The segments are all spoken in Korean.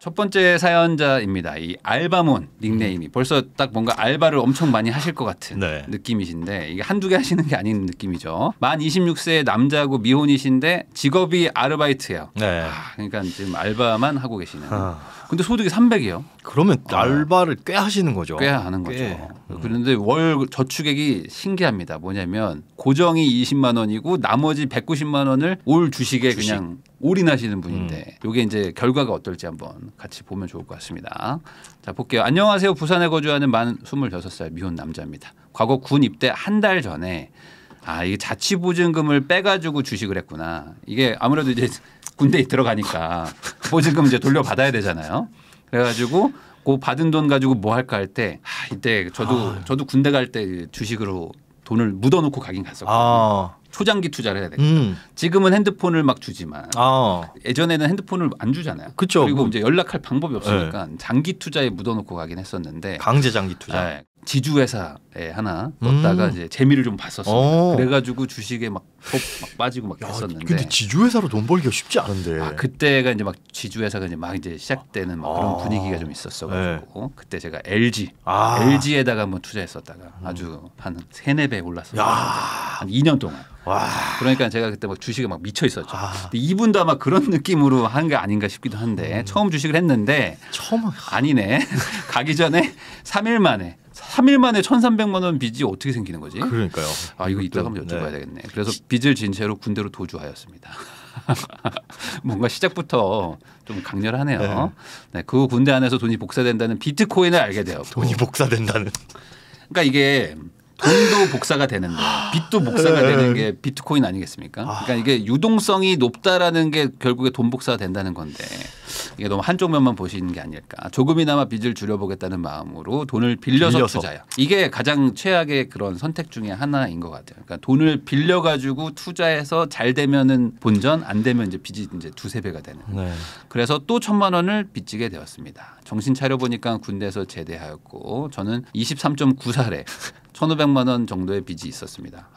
첫 번째 사연자입니다. 이 알바몬 닉네임이 벌써 딱 뭔가 알바를 엄청 많이 하실 것 같은 네. 느낌이신데 이게 한두 개 하시는 게 아닌 느낌이죠. 만 26세 남자고 미혼이신데 직업이 아르바이트예요. 네. 그러니까 지금 알바만 하고 계시는. 근데 소득이 300이요. 그러면 알바를 꽤 하시는 거죠. 꽤 하는 거죠. 그런데 월 저축액이 신기합니다. 뭐냐면 고정이 20만 원이고 나머지 190만 원을 올 주식에 그냥 올인하시는 분인데 이게 이제 결과가 어떨지 한번 같이 보면 좋을 것 같습니다. 자 볼게요. 안녕하세요. 부산에 거주하는 만 26살 미혼 남자입니다. 과거 군 입대 한 달 전에 이게 자취보증금을 빼가지고 주식을 했구나. 이게 아무래도 이제 군대에 들어가니까 보증금 이제 돌려받아야 되잖아요. 그래가지고 그 받은 돈 가지고 뭐 할까 할 때 이때 저도 군대 갈 때 주식으로 돈을 묻어놓고 가긴 갔었거든요. 초장기 투자를 해야 되니까. 지금은 핸드폰을 막 주지만 예전에는 핸드폰을 안 주잖아요. 그쵸. 그리고 이제 연락할 방법이 없으니까 장기 투자에 묻어놓고 가긴 했었는데 강제 장기 투자. 네. 지주회사에 하나 넣었다가 이제 재미를 좀 봤었어요. 그래가지고 주식에 막 빠지고 막 했었는데. 근데 지주회사로 돈 벌기가 쉽지 않은데. 그때가 이제 막 지주회사가 이제 막 이제 시작되는 막 그런 분위기가 좀 있었어가지고 그때 제가 LG에다가 한번 투자했었다가 아주 한 3-4배 올랐어요. 한 2년 동안. 그러니까 제가 그때 막 주식에 막 미쳐 있었죠. 근데 이분도 아마 그런 느낌으로 한 게 아닌가 싶기도 한데 처음 주식을 했는데 아니네. 가기 전에 3일 만에 1,300만 원 빚이 어떻게 생기는 거지? 그러니까요. 이거 이따가 한번 여쭤봐야 되겠네. 그래서 빚을 진 채로 군대로 도주하였습니다. 뭔가 시작부터 좀 강렬하네요. 네, 그 군대 안에서 돈이 복사된다는 비트코인을 알게 돼요. 돈이 복사된다는. 그러니까 이게 돈도 복사가 되는데 빚도 복사가 되는 게 비트코인 아니겠습니까? 그러니까 이게 유동성이 높다라는 게 결국에 돈 복사가 된다는 건데 이게 너무 한쪽 면만 보시는 게 아닐까. 조금이나마 빚을 줄여보겠다는 마음으로 돈을 빌려서 투자해요. 이게 가장 최악의 그런 선택 중에 하나인 것 같아요. 그러니까 돈을 빌려가지고 투자해서 잘 되면은 본전, 안 되면 이제 빚이 이제 2-3배가 되는. 그래서 또 1,000만 원을 빚지게 되었습니다. 정신 차려 보니까 군대에서 제대하였고 저는 23.9살에 1,500만 원 정도의 빚이 있었습니다.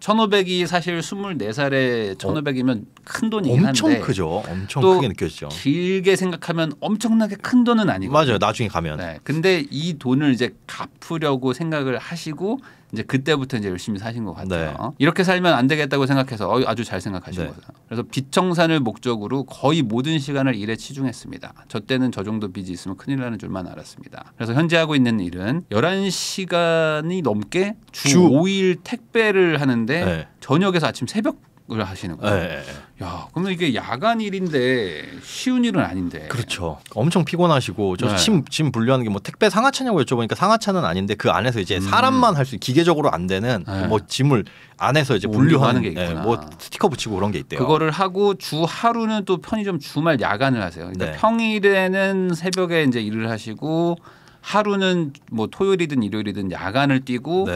1,500이 사실 24살에 1,500이면 큰 돈이긴 한데 엄청 크죠. 엄청 크게 느껴지죠. 길게 생각하면 엄청나게 큰 돈은 아니거든요. 맞아요. 나중에 가면. 네. 근데 이 돈을 이제 갚으려고 생각을 하시고 이제 그때부터 이제 열심히 사신 것 같아요. 이렇게 살면 안 되겠다고 생각해서 아주 잘 생각하신 거예요. 그래서 빚 청산을 목적으로 거의 모든 시간을 일에 치중했습니다. 저 때는 저 정도 빚이 있으면 큰일 나는 줄만 알았습니다. 그래서 현재 하고 있는 일은 11시간이 넘게 주 5일 택배를 하는데 저녁에서 아침 새벽을 하시는 거예요. 야, 그러면 이게 야간 일인데 쉬운 일은 아닌데. 그렇죠. 엄청 피곤하시고 저 짐 분류하는 게 뭐 택배 상하차냐고 여쭤보니까 상하차는 아닌데 그 안에서 이제 사람만 할 수 기계적으로 안 되는 뭐 짐을 안에서 이제 분류하는 게 있구나. 뭐 스티커 붙이고 그런 게 있대요. 그거를 하고 주 하루는 또 편의점 주말 야간을 하세요. 그러니까 평일에는 새벽에 이제 일을 하시고 하루는 뭐 토요일이든 일요일이든 야간을 뛰고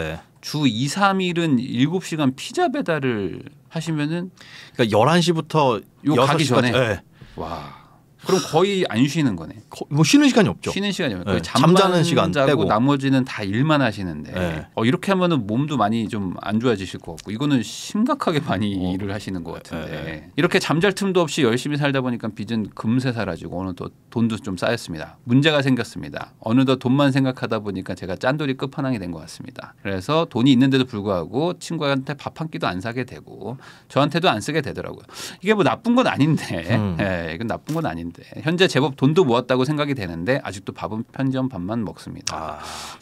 주 2-3일은 7시간 피자 배달을 하시면은 그러니까 11시부터 가기 전에 와. 그럼 거의 안 쉬는 거네. 뭐 쉬는 시간이 없죠. 쉬는 시간이 없어요. 거의 잠자는 시간 자고 빼고 나머지는 다 일만 하시는데 이렇게 하면은 몸도 많이 좀 안 좋아지실 것 같고 이거는 심각하게 많이 일을 하시는 것 같은데 이렇게 잠잘 틈도 없이 열심히 살다 보니까 빚은 금세 사라지고 어느덧 돈도 좀 쌓였습니다. 문제가 생겼습니다. 어느덧 돈만 생각하다 보니까 제가 짠돌이 끝판왕이 된 것 같습니다. 그래서 돈이 있는데도 불구하고 친구한테 밥 한 끼도 안 사게 되고 저한테도 안 쓰게 되더라고요. 이게 뭐 나쁜 건 아닌데 이건 나쁜 건 아닌데 현재 제법 돈도 모았다고 생각이 되는데 아직도 밥은 편의점 밥만 먹습니다.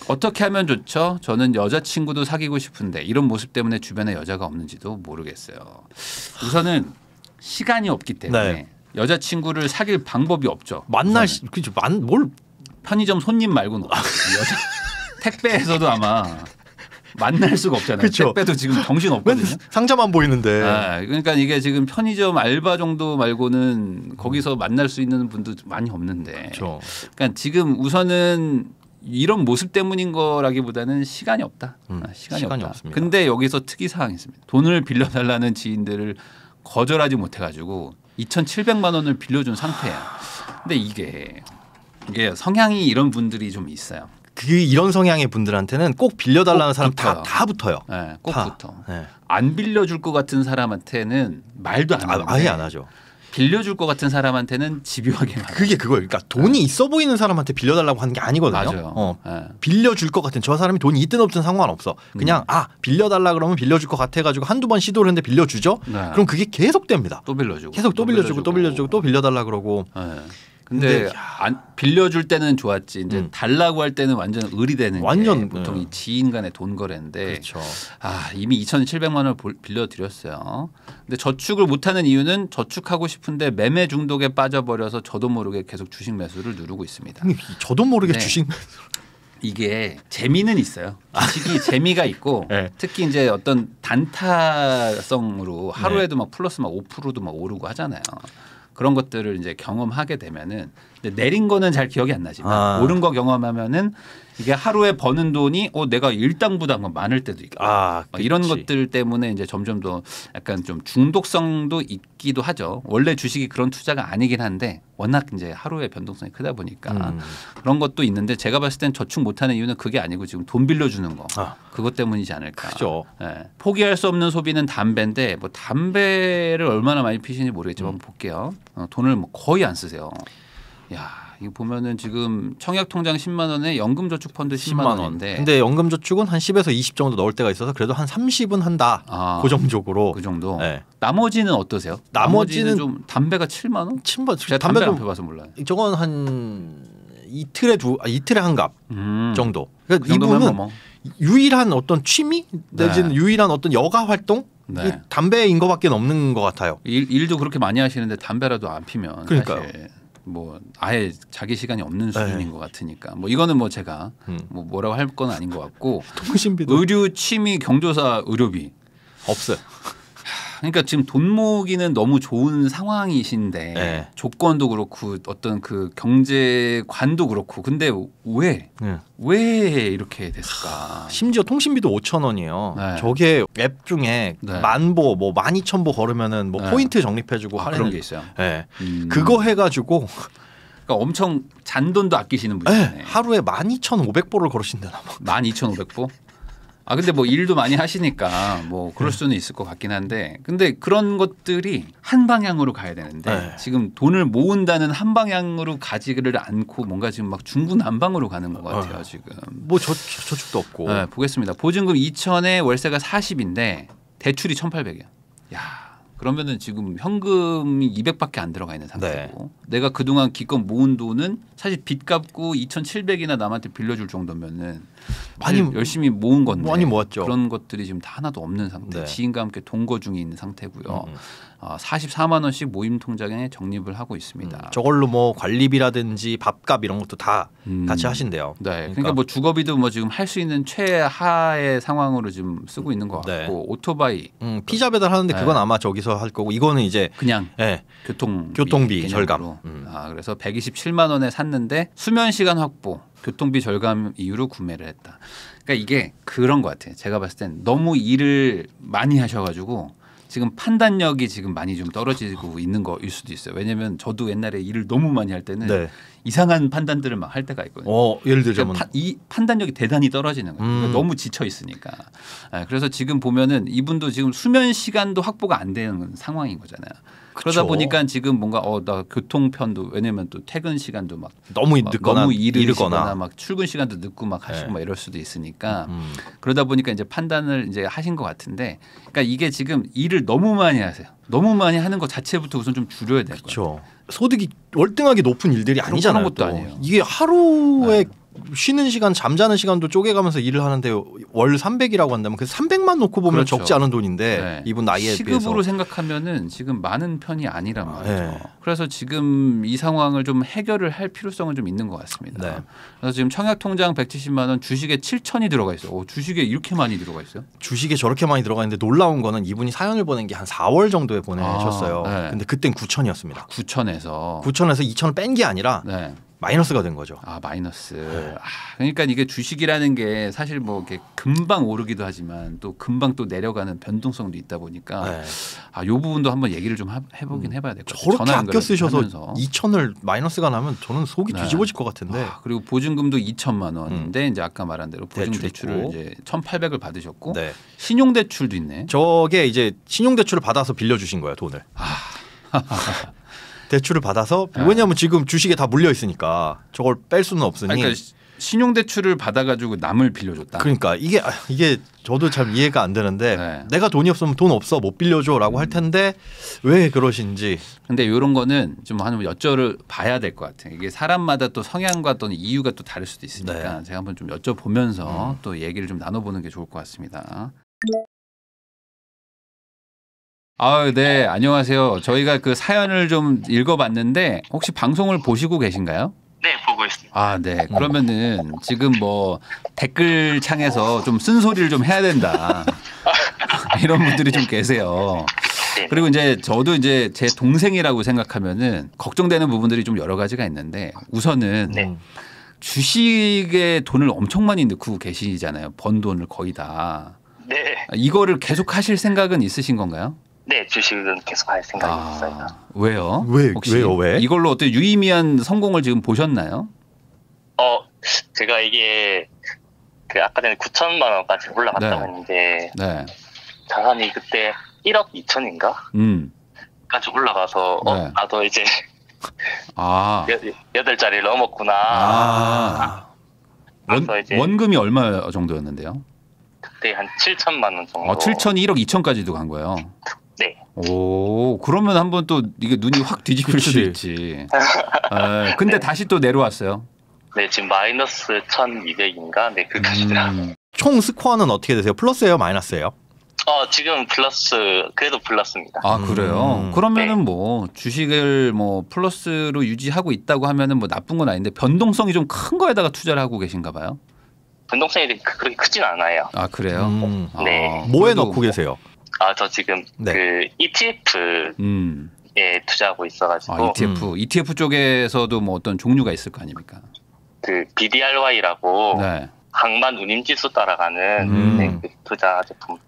어떻게 하면 좋죠? 저는 여자친구도 사귀고 싶은데 이런 모습 때문에 주변에 여자가 없는지도 모르겠어요. 우선은 시간이 없기 때문에 여자친구를 사귈 방법이 없죠. 그렇죠. 뭘 편의점 손님 말고는 여자 택배에서도 아마 만날 수가 없잖아요. 그쵸. 택배도 지금 정신 없거든요. 상자만 보이는데. 그러니까 이게 지금 편의점 알바 정도 말고는 거기서 만날 수 있는 분도 많이 없는데. 그쵸. 그러니까 지금 우선은 이런 모습 때문인 거라기보다는 시간이 없다. 시간이 없다. 없습니다. 근데 여기서 특이 사항이 있습니다. 돈을 빌려달라는 지인들을 거절하지 못해가지고 2,700만 원을 빌려준 상태야. 근데 이게 성향이 이런 분들이 좀 있어요. 이런 성향의 분들한테는 꼭 빌려달라는 사람 다 붙어요. 꼭 붙어. 안 빌려줄 것 같은 사람한테는 말도 안 하는데 아예 안 하죠. 빌려줄 것 같은 사람한테는 집요하게 말해요. 그게 그거예요. 그러니까 돈이 있어 보이는 사람한테 빌려달라고 하는 게 아니거든요. 맞아요. 빌려줄 것 같은 저 사람이 돈이 있든 없든 상관없어. 그냥 빌려달라 그러면 빌려줄 것 같아가지고 한두 번 시도를 했는데 빌려주죠. 네. 그럼 그게 계속 됩니다. 또 빌려주고 계속 또 빌려주고 또 빌려주고 또 빌려달라 그러고. 네. 근데 빌려줄 때는 좋았지. 이제 달라고 할 때는 완전 의리되는 게 보통 이 지인 간의 돈 거래인데 그렇죠. 이미 2,700만 원을 빌려드렸어요. 근데 저축을 못하는 이유는 저축하고 싶은데 매매 중독에 빠져버려서 저도 모르게 계속 주식 매수를 누르고 있습니다. 저도 모르게 주식 매수. 이게 재미는 있어요. 주식이 재미가 있고 네. 특히 이제 어떤 단타성으로 하루에도 막 플러스 막 5%도 막 오르고 하잖아요. 그런 것들을 이제 경험하게 되면은 내린 거는 잘 기억이 안 나지만 오른 거 경험하면은 이게 하루에 버는 돈이 내가 일당보다 많을 때도 있고 이런 것들 때문에 이제 점점 더 약간 좀 중독성도 있기도 하죠. 원래 주식이 그런 투자가 아니긴 한데 워낙 이제 하루에 변동성이 크다 보니까 그런 것도 있는데 제가 봤을 땐 저축 못하는 이유는 그게 아니고 지금 돈 빌려주는 거 그것 때문이지 않을까. 그죠. 네. 포기할 수 없는 소비는 담배인데 뭐 담배를 얼마나 많이 피시는지 모르겠지만 한번 볼게요. 돈을 뭐 거의 안 쓰세요. 야, 이거 보면은 지금 청약통장 10만 원에 연금저축펀드 10만 원인데. 근데 연금저축은 한 10에서 20 정도 넣을 때가 있어서 그래도 한 30은 한다. 고정적으로. 그 정도. 네. 나머지는 어떠세요? 나머지는 좀 담배가 7만 원? 제가 담배를 안 펴봐서 몰라요. 저건 한 이틀에 한 갑 정도. 그러니까 그 이분은 유일한 어떤 취미 내지는 유일한 어떤 여가 활동 이 담배인 것밖에 없는 것 같아요. 일도 그렇게 많이 하시는데 담배라도 안 피면 그러니까요. 사실 뭐 아예 자기 시간이 없는 수준인 것 같으니까 뭐 이거는 뭐 제가 뭐라고 할 건 아닌 것 같고 통신비도 의류 취미 경조사 의료비 없어요. 그러니까 지금 돈 모으기는 너무 좋은 상황이신데 조건도 그렇고 어떤 그 경제관도 그렇고 근데 왜 이렇게 됐을까? 심지어 통신비도 5,000원이에요. 저게 앱 중에 만보 뭐 12,000보 걸으면은 뭐 포인트 적립해주고 그런 게 있어요. 그거 해가지고 그러니까 엄청 잔돈도 아끼시는 분이네. 하루에 12,500보를 걸으신다나 봐. 12,500보? 근데 뭐 일도 많이 하시니까 뭐 그럴 수는 있을 것 같긴 한데 근데 그런 것들이 한 방향으로 가야 되는데 지금 돈을 모은다는 한 방향으로 가지를 않고 뭔가 지금 막 중구난방으로 가는 것 같아요 지금. 뭐 저축도 없고. 보겠습니다. 보증금 2,000에 월세가 40인데 대출이 1,800이야. 야. 그러면은 지금 현금이 200밖에 안 들어가 있는 상태고 내가 그동안 기껏 모은 돈은 사실 빚 갚고 2,700이나 남한테 빌려줄 정도면은 많이 열심히 모은 건데 많이 모았죠. 그런 것들이 지금 다 하나도 없는 상태. 지인과 함께 동거 중에 있는 상태고요. 44만 원씩 모임 통장에 적립을 하고 있습니다. 저걸로 뭐 관리비라든지 밥값 이런 것도 다 같이 하신대요. 네, 그러니까 뭐 주거비도 뭐 지금 할 수 있는 최하의 상황으로 지금 쓰고 있는 것 같고 오토바이 피자 배달 하는데 그건 아마 저기서 할 거고 이거는 이제 그냥 교통비 절감. 그래서 127만 원에 샀는데 수면 시간 확보, 교통비 절감 이유로 구매를 했다. 그러니까 이게 그런 것 같아요. 제가 봤을 땐 너무 일을 많이 하셔가지고 지금 판단력이 지금 많이 좀 떨어지고 있는 거일 수도 있어요. 왜냐하면 저도 옛날에 일을 너무 많이 할 때는 이상한 판단들을 막 할 때가 있거든요. 예를 들자면 이 판단력이 대단히 떨어지는 거예요. 그러니까 너무 지쳐 있으니까. 그래서 지금 보면은 이분도 지금 수면 시간도 확보가 안 되는 상황인 거잖아요. 그러다 보니까 지금 뭔가 나 교통편도 왜냐면 또 퇴근 시간도 막 너무 늦거나 너무 이르거나 막 출근 시간도 늦고 막 하시고 막 이럴 수도 있으니까 그러다 보니까 이제 판단을 이제 하신 것 같은데 그러니까 이게 지금 일을 너무 많이 하세요. 너무 많이 하는 것 자체부터 우선 좀 줄여야 될 거예요. 소득이 월등하게 높은 일들이 아니잖아요. 그런 것도 아니에요. 이게 하루에 쉬는 시간, 잠자는 시간도 쪼개가면서 일을 하는데 월 300이라고 한다면 그 300만 놓고 보면 적지 않은 돈인데 이분 나이에 시급으로 비해서 생각하면은 지금 많은 편이 아니란 말이죠. 그래서 지금 이 상황을 좀 해결을 할 필요성은 좀 있는 것 같습니다. 그래서 지금 청약통장 170만 원, 주식에 7천이 들어가 있어요. 주식에 이렇게 많이 들어가 있어요? 주식에 저렇게 많이 들어가 있는데 놀라운 거는 이분이 사연을 보낸 게 한 4월 정도에 보내셨어요. 근데 그땐 9천이었습니다. 9천에서 2천을 뺀 게 아니라 마이너스가 된 거죠. 마이너스. 그러니까 이게 주식이라는 게 사실 뭐 이렇게 금방 오르기도 하지만 또 금방 또 내려가는 변동성도 있다 보니까 이 부분도 한번 얘기를 좀 해보긴 해봐야 될 것 같아요. 저렇게 아껴 쓰셔서 2천을 마이너스가 나면 저는 속이 뒤집어질 것 같은데. 그리고 보증금도 2천만 원인데 이제 아까 말한 대로 보증 대출을 이제 1,800을 받으셨고 신용 대출도 있네. 저게 이제 신용 대출을 받아서 빌려주신 거예요, 돈을. 대출을 받아서 왜냐하면 지금 주식에 다 물려 있으니까 저걸 뺄 수는 없으니. 그러니까 신용대출을 받아가지고 남을 빌려줬다. 그러니까 이게 저도 잘 이해가 안 되는데 내가 돈이 없으면 돈 없어 못 빌려줘라고 할 텐데 왜 그러신지. 근데 이런 거는 좀 한번 여쭤봐야 될 것 같아요. 이게 사람마다 또 성향과 또는 이유가 또 다를 수도 있으니까 제가 한번 좀 여쭤보면서 또 얘기를 좀 나눠보는 게 좋을 것 같습니다. 네, 안녕하세요. 저희가 그 사연을 좀 읽어봤는데 혹시 방송을 보시고 계신가요? 네, 보고 있습니다. 네. 그러면은 지금 뭐 댓글 창에서 좀 쓴소리를 좀 해야 된다. 이런 분들이 좀 계세요. 그리고 이제 저도 이제 제 동생이라고 생각하면은 걱정되는 부분들이 좀 여러 가지가 있는데 우선은 주식에 돈을 엄청 많이 넣고 계시잖아요. 번 돈을 거의 다. 네. 이거를 계속 하실 생각은 있으신 건가요? 네, 주식은 계속 할 생각이 있어요. 왜요? 왜요? 왜? 이걸로 어떤 유의미한 성공을 지금 보셨나요? 제가 이게 그 아까 전에 9천만 원까지 올라갔다고 했는데 자산이 그때 1억 2천인가? 까지 올라가서 나도 이제 8자리를 넘었구나. 원금이 얼마 정도였는데요? 그때 한 7천만 원 정도. 7천이 1억 2천까지도 간 거예요? 네. 오, 그러면 한번 또 이게 눈이 확 뒤집힐 수도 있지. 근데 다시 또 내려왔어요? 네, 지금 마이너스 1,200인가? 네, 그까지더라고요. 총 스코어는 어떻게 되세요? 플러스예요? 마이너스예요? 지금 그래도 플러스입니다. 그래요? 그러면은 뭐 주식을 뭐 플러스로 유지하고 있다고 하면은 뭐 나쁜 건 아닌데 변동성이 좀 큰 거에다가 투자를 하고 계신가 봐요? 변동성이 그렇게 크진 않아요. 그래요? 네. 뭐에 넣고 계세요? 저 지금 그 ETF에 투자하고 있어가지고. ETF 쪽에서도 뭐 어떤 종류가 있을 거 아닙니까? 그 BDRY라고 항만 운임지수 따라가는 그 투자 제품.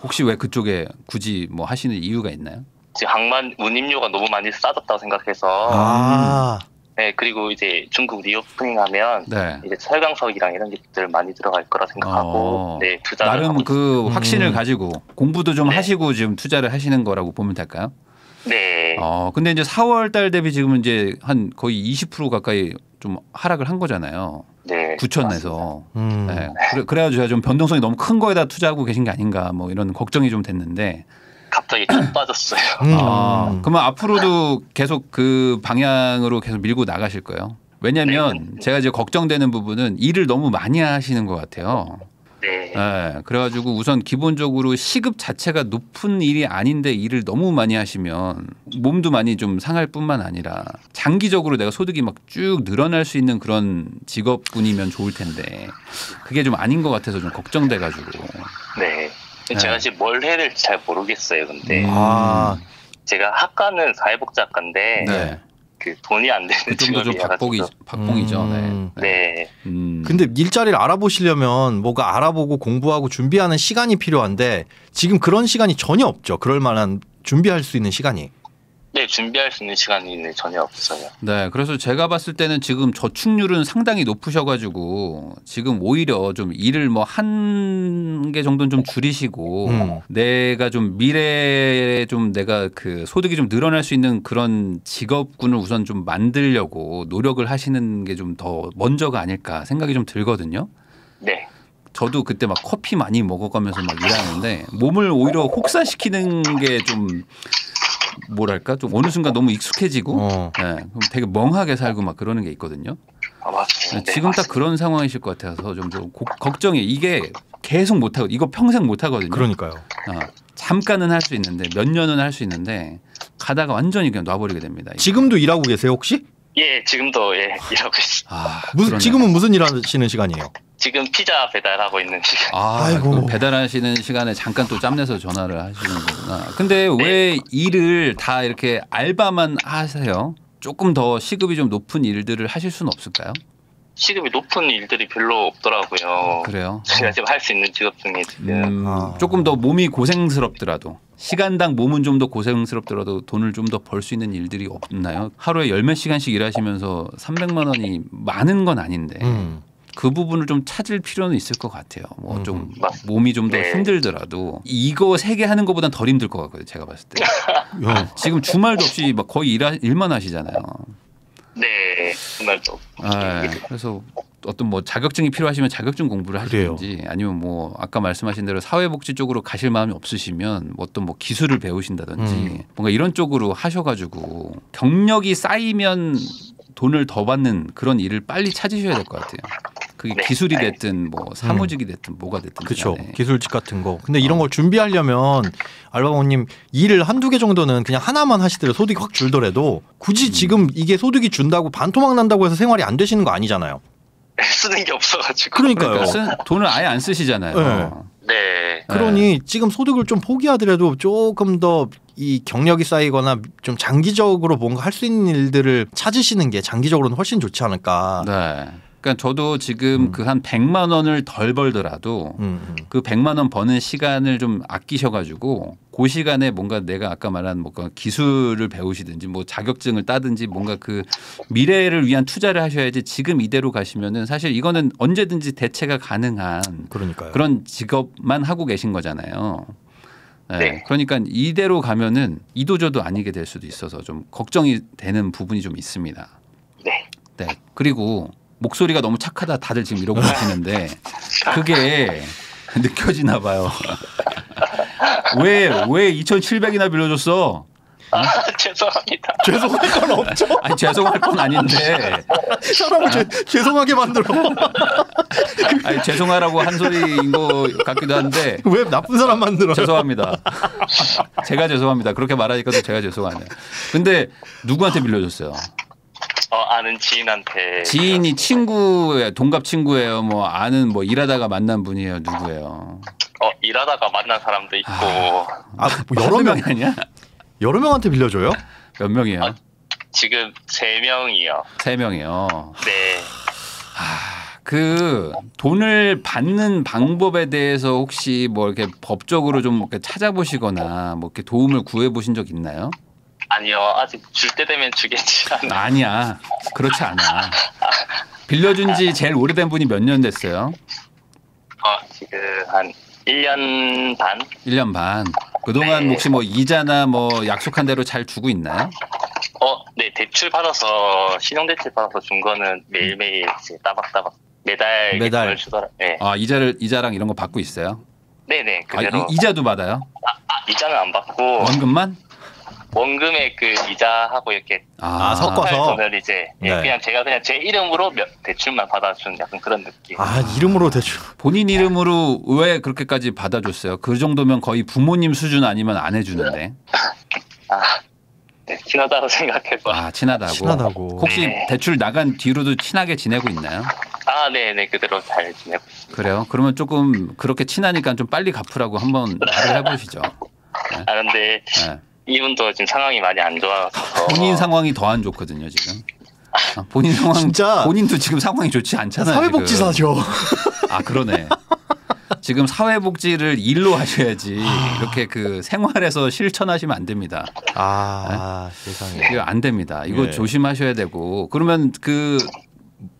혹시 왜 그쪽에 굳이 뭐 하시는 이유가 있나요? 지금 항만 운임료가 너무 많이 싸졌다고 생각해서. 네, 그리고 이제 중국 리오프닝하면 이제 철강석이랑 이런 것들 많이 들어갈 거라 생각하고 투자를 나름 그 확신을 가지고 공부도 좀 하시고 지금 투자를 하시는 거라고 보면 될까요? 네. 근데 이제 4월 달 대비 지금은 이제 한 거의 20% 가까이 좀 하락을 한 거잖아요. 네. 9천에서. 그래가지고 제가 좀 변동성이 너무 큰 거에다 투자하고 계신 게 아닌가 뭐 이런 걱정이 좀 됐는데. 갑자기 쭉 빠졌어요. 그러면 앞으로도 계속 그 방향으로 계속 밀고 나가실 거예요? 왜냐하면 제가 이제 걱정되는 부분은 일을 너무 많이 하시는 것 같아요. 그래가지고 우선 기본적으로 시급 자체가 높은 일이 아닌데 일을 너무 많이 하시면 몸도 많이 좀 상할 뿐만 아니라 장기적으로 내가 소득이 막 쭉 늘어날 수 있는 그런 직업군이면 좋을 텐데 그게 좀 아닌 것 같아서 좀 걱정돼가지고. 네. 제가 지금 뭘 해야 될지 잘 모르겠어요. 근데 제가 학과는 사회복지학과인데 그 돈이 안 되는 직업이라서 좀 박봉이죠. 네. 근데 일자리를 알아보시려면 뭐가 알아보고 공부하고 준비하는 시간이 필요한데 지금 그런 시간이 전혀 없죠. 그럴 만한 준비할 수 있는 시간이. 네, 준비할 수 있는 시간이 전혀 없어요. 네, 그래서 제가 봤을 때는 지금 저축률은 상당히 높으셔가지고 지금 오히려 좀 일을 뭐 한 개 정도는 좀 줄이시고 내가 좀 미래에 좀 내가 그 소득이 좀 늘어날 수 있는 그런 직업군을 우선 좀 만들려고 노력을 하시는 게 좀 더 먼저가 아닐까 생각이 좀 들거든요. 네. 저도 그때 막 커피 많이 먹어가면서 막 일하는데 몸을 오히려 혹사시키는 게 좀 뭐랄까 좀 어느 순간 너무 익숙해지고 그럼 되게 멍하게 살고 막 그러는 게 있거든요. 맞아요. 지금 딱 그런 상황이실 것 같아서 좀 걱정이 이게 계속 못 하고 이거 평생 못 하거든요. 그러니까요. 잠깐은 할 수 있는데 몇 년은 할 수 있는데 가다가 완전히 그냥 놔버리게 됩니다. 지금도 일하고 계세요 혹시? 예, 지금도 일하고 있어요. 지금은 무슨 일 하시는 시간이에요? 지금 피자 배달하고 있는 시간. 아이고. 배달하시는 시간에 잠깐 또 짬내서 전화를 하시는 거구나. 근데 왜 일을 다 이렇게 알바만 하세요? 조금 더 시급이 좀 높은 일들을 하실 수는 없을까요? 시급이 높은 일들이 별로 없더라고요. 그래요? 제가 지금 할 수 있는 직업 중에 지금. 조금 더 몸이 고생스럽더라도 시간당 몸은 좀 더 고생스럽더라도 돈을 좀 더 벌 수 있는 일들이 없나요? 하루에 10몇 시간씩 일하시면서 300만 원이 많은 건 아닌데 그 부분을 좀 찾을 필요는 있을 것 같아요. 뭐 좀 몸이 좀 더 힘들더라도 이거 3개 하는 것보단 덜 힘들 것 같거든요. 제가 봤을 때. 지금 주말도 없이 막 거의 일만 하시잖아요. 네, 주말도. 그래서 어떤 뭐 자격증이 필요하시면 자격증 공부를 하시든지 아니면 뭐 아까 말씀하신 대로 사회복지 쪽으로 가실 마음이 없으시면 어떤 뭐 기술을 배우신다든지 뭔가 이런 쪽으로 하셔가지고 경력이 쌓이면 돈을 더 받는 그런 일을 빨리 찾으셔야 될 것 같아요. 그게 기술이 됐든 뭐 사무직이 됐든 뭐가 됐든. 그렇죠. 기술직 같은 거. 근데 이런 걸 준비하려면 알바몬님 일을 한두 개 정도는 그냥 하나만 하시더라도 소득이 확 줄더라도 굳이 지금 이게 소득이 준다고 반토막 난다고 해서 생활이 안 되시는 거 아니잖아요. 쓰는 게 없어가지고. 그러니까요. 돈을 아예 안 쓰시잖아요. 네. 그러니 지금 소득을 좀 포기하더라도 조금 더 이 경력이 쌓이거나 좀 장기적으로 뭔가 할 수 있는 일들을 찾으시는 게 장기적으로는 훨씬 좋지 않을까. 네. 그러니까 저도 지금 그 한 100만 원을 덜 벌더라도 그 100만 원 버는 시간을 좀 아끼셔가지고 그 시간에 뭔가 내가 아까 말한 뭐 기술을 배우시든지 뭐 자격증을 따든지 뭔가 그 미래를 위한 투자를 하셔야지 지금 이대로 가시면은 사실 이거는 언제든지 대체가 가능한 그러니까요. 그런 직업만 하고 계신 거잖아요. 네. 그러니까 이대로 가면은 이도저도 아니게 될 수도 있어서 좀 걱정이 되는 부분이 좀 있습니다. 네. 그리고 목소리가 너무 착하다 다들 지금 이러고 계시는데 그게 느껴지나 봐요. 왜 2,700이나 빌려줬어? 죄송합니다. 죄송할 건 없죠. 아니 죄송할 건 아닌데 사람을 죄송하게 만들어. 아니 죄송하라고 한 소리인 것 같기도 한데 왜 나쁜 사람 만들어요? 죄송합니다. 제가 죄송합니다. 그렇게 말하니까도 제가 죄송하네요. 근데 누구한테 빌려줬어요? 아는 지인한테. 지인이 친구예요, 동갑 친구예요, 뭐 아는 뭐 일하다가 만난 분이에요, 누구예요? 일하다가 만난 사람도 있고. 뭐 여러 명이 아니야? 여러 명한테 빌려줘요? 몇 명이에요? 지금 3명이요. 3명이요. 네. 그 돈을 받는 방법에 대해서 혹시 뭐 이렇게 법적으로 좀 이렇게 찾아보시거나 뭐 이렇게 도움을 구해 보신 적 있나요? 아니요, 아직 줄 때 되면 주겠지 않아요. 아니야, 그렇지 않아. 빌려준 지 제일 오래된 분이 몇 년 됐어요? 지금 한 1년 반? 1년 반. 그동안 혹시 뭐 이자나 뭐 약속한 대로 잘 주고 있나요? 네, 대출 받아서 신용대출 받아서 준 거는 매일매일 이제 따박따박 매달 주더라. 네. 이자랑 이런 거 받고 있어요? 네네, 그대로. 이자도 받아요? 이자는 안 받고. 원금만? 원금에 그 이자하고 이렇게 섞어서 돈을 이제 그냥 제가 그냥 제 이름으로 대출만 받아주는 약간 그런 느낌. 이름으로 대출. 본인 이름으로 왜 그렇게까지 받아줬어요? 그 정도면 거의 부모님 수준 아니면 안 해주는데. 네, 친하다고 생각해서. 친하다고. 혹시 대출 나간 뒤로도 친하게 지내고 있나요? 네네, 그대로 잘 지내고 있습니다. 그래요? 그러면 조금 그렇게 친하니까 좀 빨리 갚으라고 한번 말을 해보시죠. 네. 근데 이분도 지금 상황이 많이 안 좋아서. 본인 상황이 더 안 좋거든요, 지금. 본인 상황, 진짜 본인도 지금 상황이 좋지 않잖아요. 사회복지사죠. 그러네. 지금 사회복지를 일로 하셔야지 이렇게 그 생활에서 실천하시면 안 됩니다. 세상에. 이거 안 됩니다. 이거 조심하셔야 되고. 그러면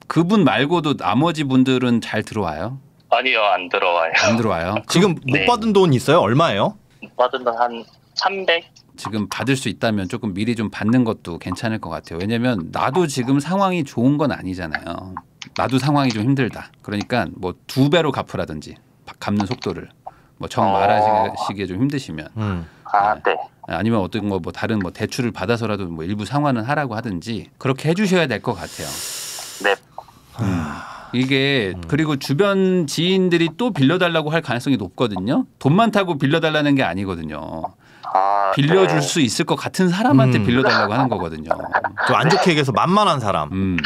그분 말고도 나머지 분들은 잘 들어와요? 아니요, 안 들어와요. 안 들어와요? 지금 못 받은 돈 있어요? 얼마예요? 못 받은 돈 한 300? 지금 받을 수 있다면 조금 미리 좀 받는 것도 괜찮을 것 같아요. 왜냐하면 나도 지금 상황이 좋은 건 아니잖아요. 나도 상황이 좀 힘들다. 그러니까 뭐 2배로 갚으라든지 갚는 속도를 뭐 정 말하시기에 좀 힘드시면 네. 아니면 어떤 거 뭐 다른 뭐 대출을 받아서라도 뭐 일부 상환은 하라고 하든지 그렇게 해주셔야 될 것 같아요. 네. 이게 그리고 주변 지인들이 또 빌려달라고 할 가능성이 높거든요. 돈 많다고 빌려달라는 게 아니거든요. 빌려줄 수 있을 것 같은 사람한테 빌려달라고 하는 거거든요. 좀 안 좋게 얘기해서 만만한 사람.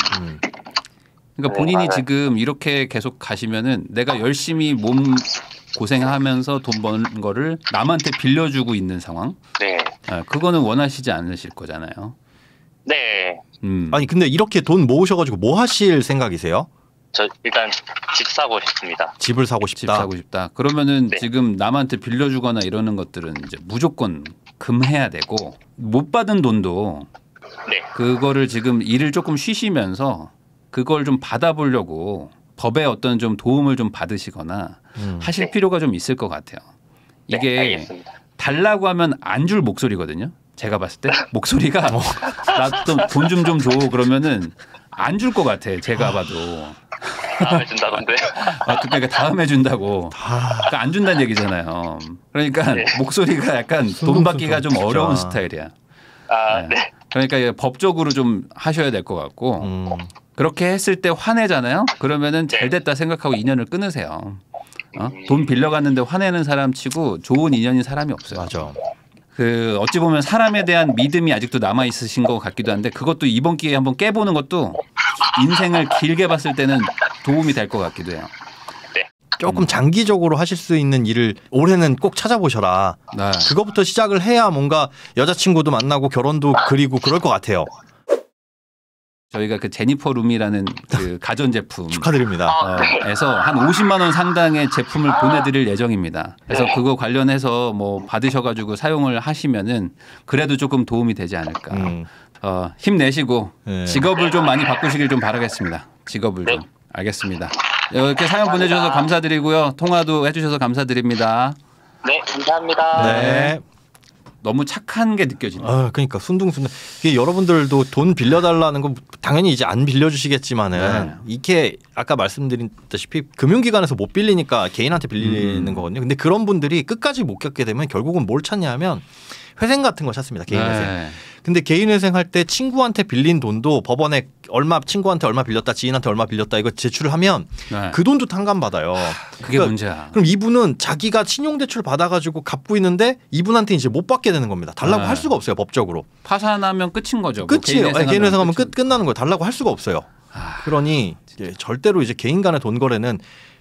그러니까 본인이 지금 이렇게 계속 가시면은 내가 열심히 몸 고생하면서 돈 버는 거를 남한테 빌려주고 있는 상황. 네. 그거는 원하시지 않으실 거잖아요. 네. 아니 근데 이렇게 돈 모으셔가지고 뭐 하실 생각이세요? 저 일단 집 사고 싶습니다. 집을 사고 싶다. 집 사고 싶다. 그러면은 지금 남한테 빌려주거나 이러는 것들은 이제 무조건 금해야 되고 못 받은 돈도 그거를 지금 일을 조금 쉬시면서 그걸 좀 받아보려고 법의 어떤 좀 도움을 좀 받으시거나 하실 필요가 좀 있을 것 같아요. 이게 달라고 하면 안 줄 목소리거든요. 제가 봤을 때 목소리가 나 좀 돈 좀 줘 그러면은 안 줄 것 같아. 제가 봐도. 다음에 준다던데. 그러니까 다음에 준다고. 그러니까 안 준다는 얘기잖아요. 그러니까 네. 목소리가 약간 돈 받기가 좀 어려운 스타일이야. 네. 그러니까 법적으로 좀 하셔야 될 것 같고 그렇게 했을 때 화내잖아요. 그러면은 잘 됐다 생각하고 인연을 끊으세요. 돈 빌려갔는데 화내는 사람 치고 좋은 인연인 사람이 없어요. 맞아. 그 어찌 보면 사람에 대한 믿음이 아직도 남아 있으신 것 같기도 한데 그것도 이번 기회에 한번 깨보는 것도 인생을 길게 봤을 때는 도움이 될 것 같기도 해요. 조금 장기적으로 하실 수 있는 일을 올해는 꼭 찾아보셔라. 네. 그거부터 시작을 해야 뭔가 여자친구도 만나고 결혼도 그리고 그럴 것 같아요. 저희가 그 제니퍼 룸이라는 그 가전제품 축하드립니다. 에서 한 50만 원 상당의 제품을 보내드릴 예정입니다. 그래서 그거 관련해서 뭐 받으셔가지고 사용을 하시면은 그래도 조금 도움이 되지 않을까. 힘내시고 직업을 좀 많이 바꾸시길 좀 바라겠습니다. 직업을 좀. 알겠습니다. 이렇게 사연 보내주셔서 감사드리고요. 통화도 해주셔서 감사드립니다. 네, 감사합니다. 네. 너무 착한 게 느껴진다. 그러니까 순둥순둥. 이게 여러분들도 돈 빌려달라는 건 당연히 이제 안 빌려주시겠지만은 이게 아까 말씀드렸다시피 금융기관에서 못 빌리니까 개인한테 빌리는 거거든요. 근데 그런 분들이 끝까지 못 겪게 되면 결국은 뭘 찾냐면 회생 같은 거 찾습니다. 개인회생. 근데 개인회생 할 때 친구한테 빌린 돈도 법원에 친구한테 얼마 빌렸다, 지인한테 얼마 빌렸다 이거 제출을 하면 그 돈도 탕감받아요. 그게 그러니까 문제야. 그럼 이분은 자기가 신용대출 받아가지고 갚고 있는데 이분한테 이제 못 받게 되는 겁니다. 달라고 할 수가 없어요. 법적으로. 파산하면 끝인 거죠. 끝이에요. 개인회생하면 끝나는 거예요. 달라고 할 수가 없어요. 그러니 절대로 이제 개인 간의 돈 거래는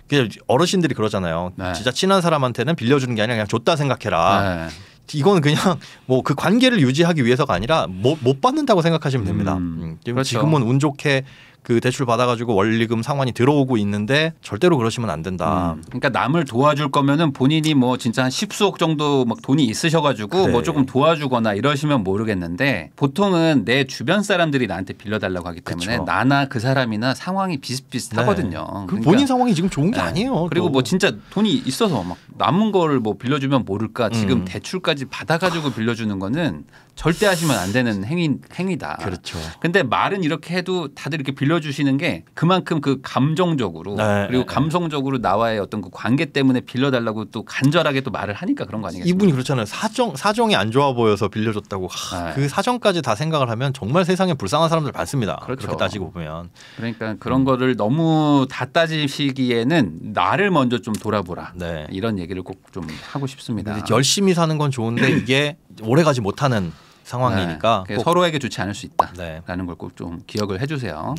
그냥 어르신들이 그러잖아요. 진짜 친한 사람한테는 빌려주는 게 아니라 그냥 줬다 생각해라. 이건 그냥 뭐 그 관계를 유지하기 위해서가 아니라 못 받는다고 생각하시면 됩니다. 그렇죠. 지금은 운 좋게 그 대출 받아가지고 원리금 상환이 들어오고 있는데 절대로 그러시면 안 된다. 그러니까 남을 도와줄 거면은 본인이 뭐 진짜 한 10수억 정도 막 돈이 있으셔가지고 뭐 조금 도와주거나 이러시면 모르겠는데 보통은 내 주변 사람들이 나한테 빌려달라고 하기 때문에 그쵸. 나나 그 사람이나 상황이 비슷비슷하거든요. 그러니까 본인 상황이 지금 좋은 게 아니에요. 그리고 뭐 진짜 돈이 있어서 막 남은 거를 뭐 빌려주면 모를까 지금 대출까지 받아가지고 빌려주는 거는 절대 하시면 안 되는 행위다. 그렇죠. 근데 말은 이렇게 해도 다들 이렇게 빌려주시는 게 그만큼 그 감정적으로 그리고 감성적으로 나와의 어떤 그 관계 때문에 빌려달라고 또 간절하게 또 말을 하니까 그런 거 아니겠습니까? 이분이 그렇잖아요. 사정이 안 좋아 보여서 빌려줬다고. 그 사정까지 다 생각을 하면 정말 세상에 불쌍한 사람들 많습니다. 그렇죠. 그렇게 따지고 보면. 그러니까 그런 거를 너무 다 따지시기에는 나를 먼저 좀 돌아보라. 이런 얘기를 꼭 좀 하고 싶습니다. 열심히 사는 건 좋은데 이게 오래가지 못하는 상황이니까 서로에게 좋지 않을 수 있다라는 걸 꼭 좀 기억을 해주세요.